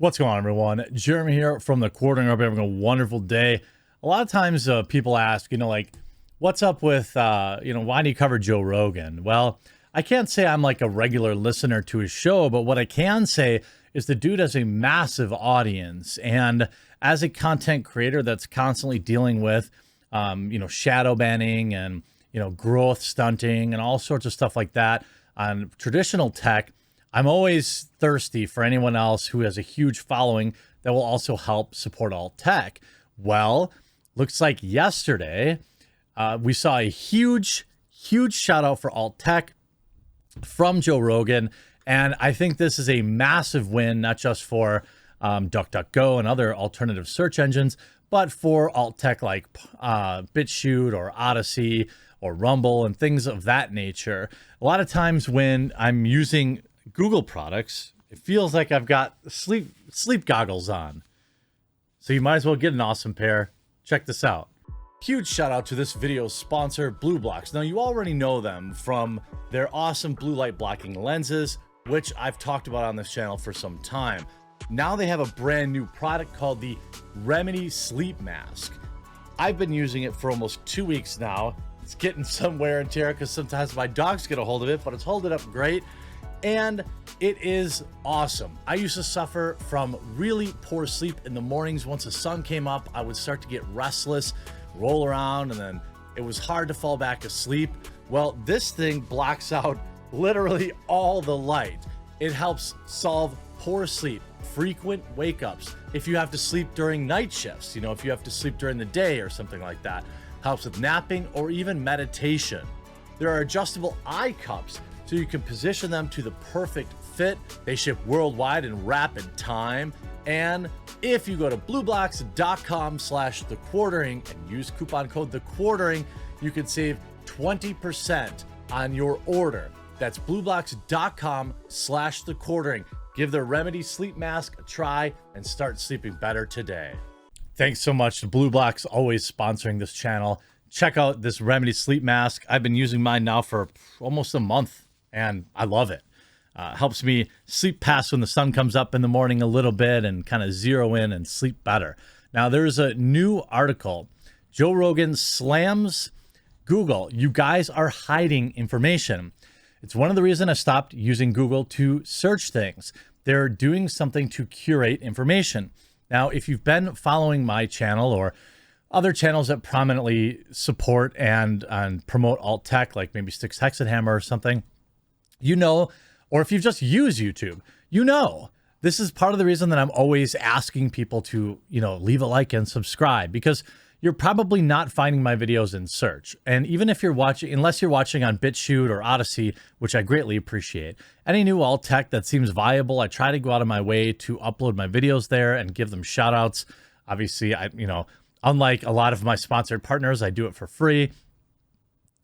What's going on, everyone? Jeremy here from the Quartering. I hope you're having a wonderful day. A lot of times people ask, like, what's up with, why do you cover Joe Rogan? Well, I can't say I'm like a regular listener to his show, but what I can say is the dude has a massive audience. And as a content creator that's constantly dealing with, shadow banning and, growth stunting and all sorts of stuff like that on traditional tech, I'm always thirsty for anyone else who has a huge following that will also help support alt tech. Well, looks like yesterday we saw a huge shout out for alt tech from Joe Rogan. And I think this is a massive win, not just for DuckDuckGo and other alternative search engines, but for alt tech like BitChute or Odyssey or Rumble and things of that nature. A lot of times when I'm using Google products, it feels like I've got sleep goggles on. So you might as well get an awesome pair. Check this out. Huge shout out to this video's sponsor, BLASTS. Now you already know them from their awesome blue light blocking lenses, which I've talked about on this channel for some time. Now they have a brand new product called the Remedy Sleep Mask. I've been using it for almost 2 weeks now. It's getting some wear and tear because sometimes my dogs get a hold of it, but it's holding up great. And it is awesome. I used to suffer from really poor sleep in the mornings. Once the sun came up, I would start to get restless, roll around, and then it was hard to fall back asleep. Well, this thing blocks out literally all the light. It helps solve poor sleep, frequent wake-ups. If you have to sleep during night shifts, if you have to sleep during the day or something like that, helps with napping or even meditation. There are adjustable eye cups, so you can position them to the perfect fit. They ship worldwide in rapid time. And if you go to blueblocks.com/thequartering and use coupon code thequartering, you can save 20% on your order. That's blueblocks.com/thequartering. Give the Remedy Sleep Mask a try and start sleeping better today. Thanks so much to BLASTS, always sponsoring this channel. Check out this Remedy Sleep Mask. I've been using mine now for almost a month, and I love it. Helps me sleep past when the sun comes up in the morning a little bit and kind of zero in and sleep better. Now, there's a new article. Joe Rogan slams Google. You guys are hiding information. It's one of the reasons I stopped using Google to search things. They're doing something to curate information. Now, if you've been following my channel or other channels that prominently support and promote alt tech, like maybe Sticks Hexenhammer or something, or if you've just used YouTube, this is part of the reason that I'm always asking people to, leave a like and subscribe, because you're probably not finding my videos in search. And even if you're watching, unless you're watching on BitChute or Odyssey, which I greatly appreciate, any new alt tech that seems viable, I try to go out of my way to upload my videos there and give them shout outs. Obviously, unlike a lot of my sponsored partners, I do it for free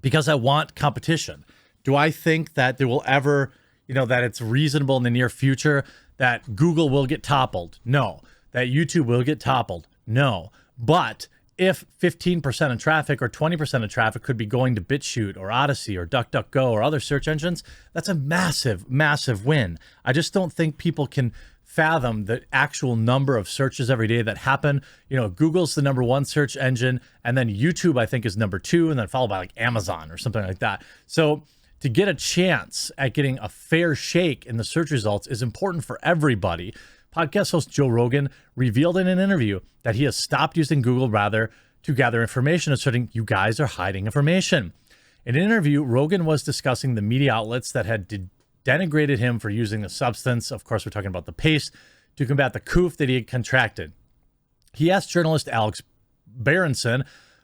because I want competition. Do I think that there will ever, that it's reasonable in the near future that Google will get toppled? No. That YouTube will get toppled? No. But if 15% of traffic or 20% of traffic could be going to BitChute or Odyssey or DuckDuckGo or other search engines, that's a massive, massive win. I just don't think people can fathom the actual number of searches every day that happen. Google's the #1 search engine, and then YouTube, I think, is #2, and then followed by like Amazon or something like that. So to get a chance at getting a fair shake in the search results is important for everybody. Podcast host Joe Rogan revealed in an interview that he has stopped using Google to gather information, asserting you guys are hiding information. In an interview, Rogan was discussing the media outlets that had denigrated him for using the substance. Of course, we're talking about the paste to combat the coof that he had contracted. He asked journalist Alex Berenson,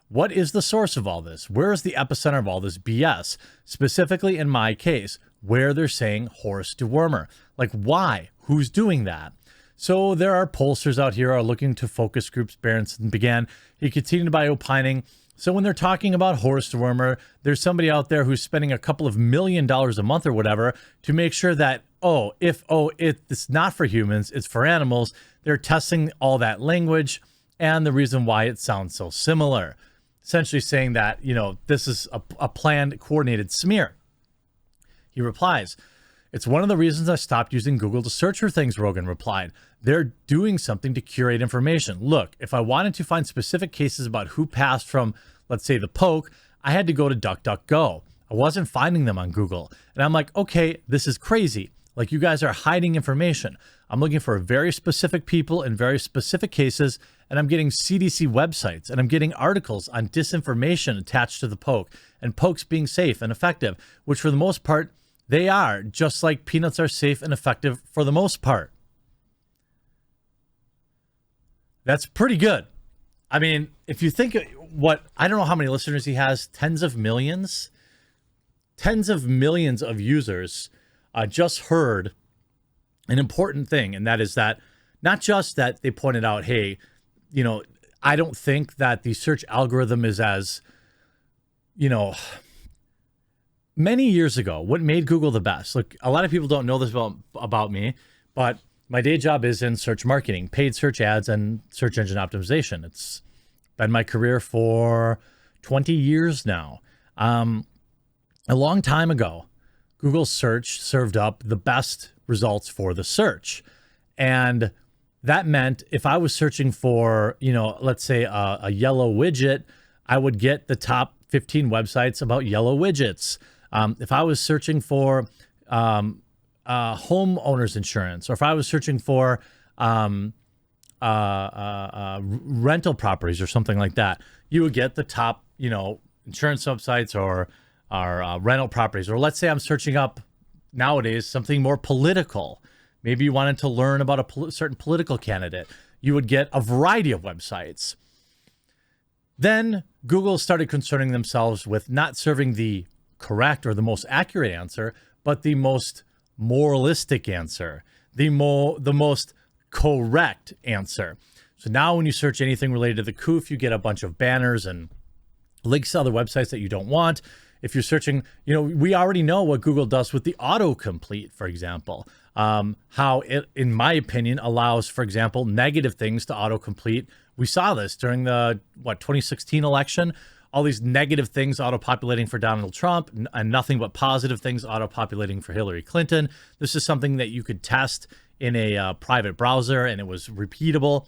what is the source of all this? Where is the epicenter of all this BS? Specifically in my case, where they're saying horse dewormer. Like, why? Who's doing that? So there are pollsters out here who are looking to focus groups, Berenson began. He continued by opining, so when they're talking about horse dewormer, there's somebody out there who's spending a couple of $1 million a month or whatever to make sure that, it's not for humans, it's for animals. They're testing all that language and the reason why it sounds so similar. Essentially saying that, this is a planned, coordinated smear. He replies, It's one of the reasons I stopped using Google to search for things, Rogan replied. They're doing something to curate information. Look, if I wanted to find specific cases about who passed from, let's say, the poke, I had to go to DuckDuckGo. I wasn't finding them on Google. And I'm like, okay, this is crazy. Like, you guys are hiding information. I'm looking for very specific people in very specific cases, and I'm getting CDC websites, and I'm getting articles on disinformation attached to the poke, and pokes being safe and effective, which for the most part, they are, just like peanuts are safe and effective for the most part. That's pretty good. I mean, if you think I don't know how many listeners he has, tens of millions of users just heard an important thing. And that is that not just that they pointed out, hey, you know, I don't think that the search algorithm is as, you know, many years ago, what made Google the best? Look, a lot of people don't know this about me, but my day job is in search marketing, paid search ads, and search engine optimization. It's been my career for 20 years now. A long time ago, Google search served up the best results for the search. And that meant if I was searching for, you know, let's say a yellow widget, I would get the top 15 websites about yellow widgets. If I was searching for homeowners insurance, or if I was searching for rental properties or something like that, you would get the top, you know, insurance websites or rental properties. Or let's say I'm searching up nowadays something more political. Maybe you wanted to learn about a certain political candidate. You would get a variety of websites. Then Google started concerning themselves with not serving the correct or the most accurate answer, but the most moralistic answer, the most correct answer. So now when you search anything related to the COOF, you get a bunch of banners and links to other websites that you don't want. If you're searching, you know, we already know what Google does with the autocomplete, for example, how it, in my opinion, allows, for example, negative things to autocomplete. We saw this during the, 2016 election, all these negative things auto-populating for Donald Trump and nothing but positive things auto-populating for Hillary Clinton. This is something that you could test in a private browser, and it was repeatable.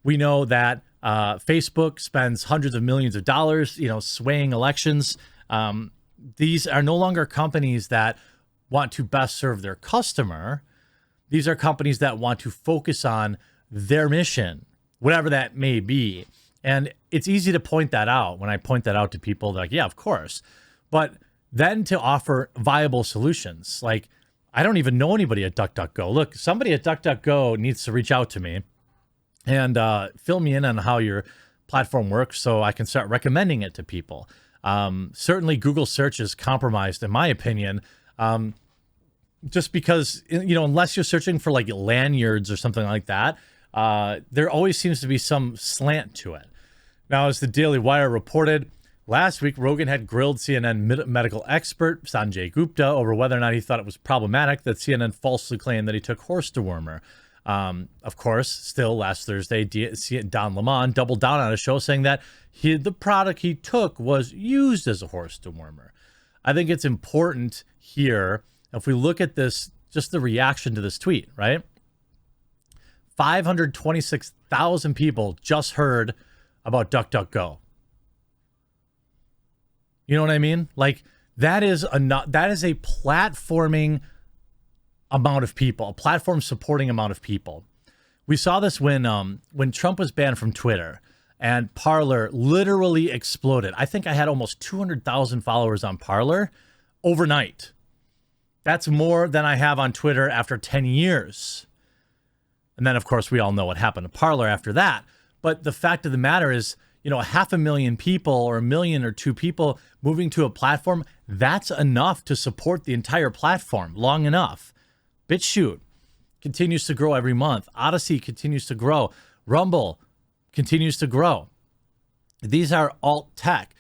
We know that Facebook spends hundreds of millions of dollars, you know, swaying elections. These are no longer companies that want to best serve their customer. These are companies that want to focus on their mission, whatever that may be. And it's easy to point that out. When I point that out to people, they're like, yeah, of course. But then to offer viable solutions, like, I don't even know anybody at DuckDuckGo. Look, somebody at DuckDuckGo needs to reach out to me and fill me in on how your platform works so I can start recommending it to people. Certainly Google search is compromised, in my opinion, just because, you know, unless you're searching for like lanyards or something like that, there always seems to be some slant to it. Now, as the Daily Wire reported, last week, Rogan had grilled CNN medical expert Sanjay Gupta over whether or not he thought it was problematic that CNN falsely claimed that he took horse dewormer. Of course, still last Thursday, Don Lemon doubled down on a show saying that the product he took was used as a horse dewormer. I think it's important here, if we look at this, just the reaction to this tweet, right? 526,000 people just heard about DuckDuckGo. You know what I mean? Like, that is a platforming amount of people, a platform supporting amount of people. We saw this when Trump was banned from Twitter and Parler literally exploded. I think I had almost 200,000 followers on Parler overnight. That's more than I have on Twitter after 10 years. And then, of course, we all know what happened to Parler after that. But the fact of the matter is, you know, 500,000 people or 1 million or 2 people moving to a platform, that's enough to support the entire platform long enough. BitChute continues to grow every month. Odyssey continues to grow. Rumble continues to grow. These are alt tech.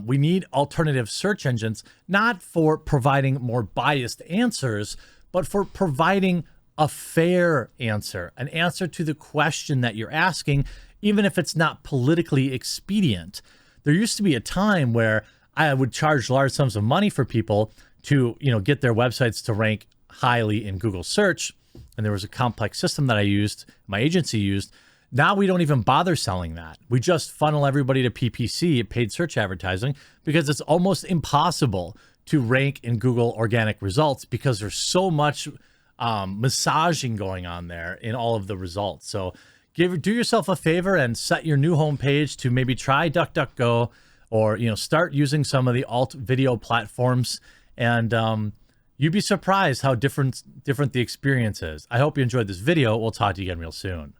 We need alternative search engines, not for providing more biased answers, but for providing a fair answer, an answer to the question that you're asking, even if it's not politically expedient. There used to be a time where I would charge large sums of money for people to, get their websites to rank highly in Google search. And there was a complex system that I used, my agency used. Now we don't even bother selling that. We just funnel everybody to PPC, paid search advertising, because it's almost impossible to rank in Google organic results because there's so much massaging going on there in all of the results. So do yourself a favor and set your new homepage to maybe try DuckDuckGo, or start using some of the alt video platforms, and you'd be surprised how different the experience is. I hope you enjoyed this video. We'll talk to you again real soon.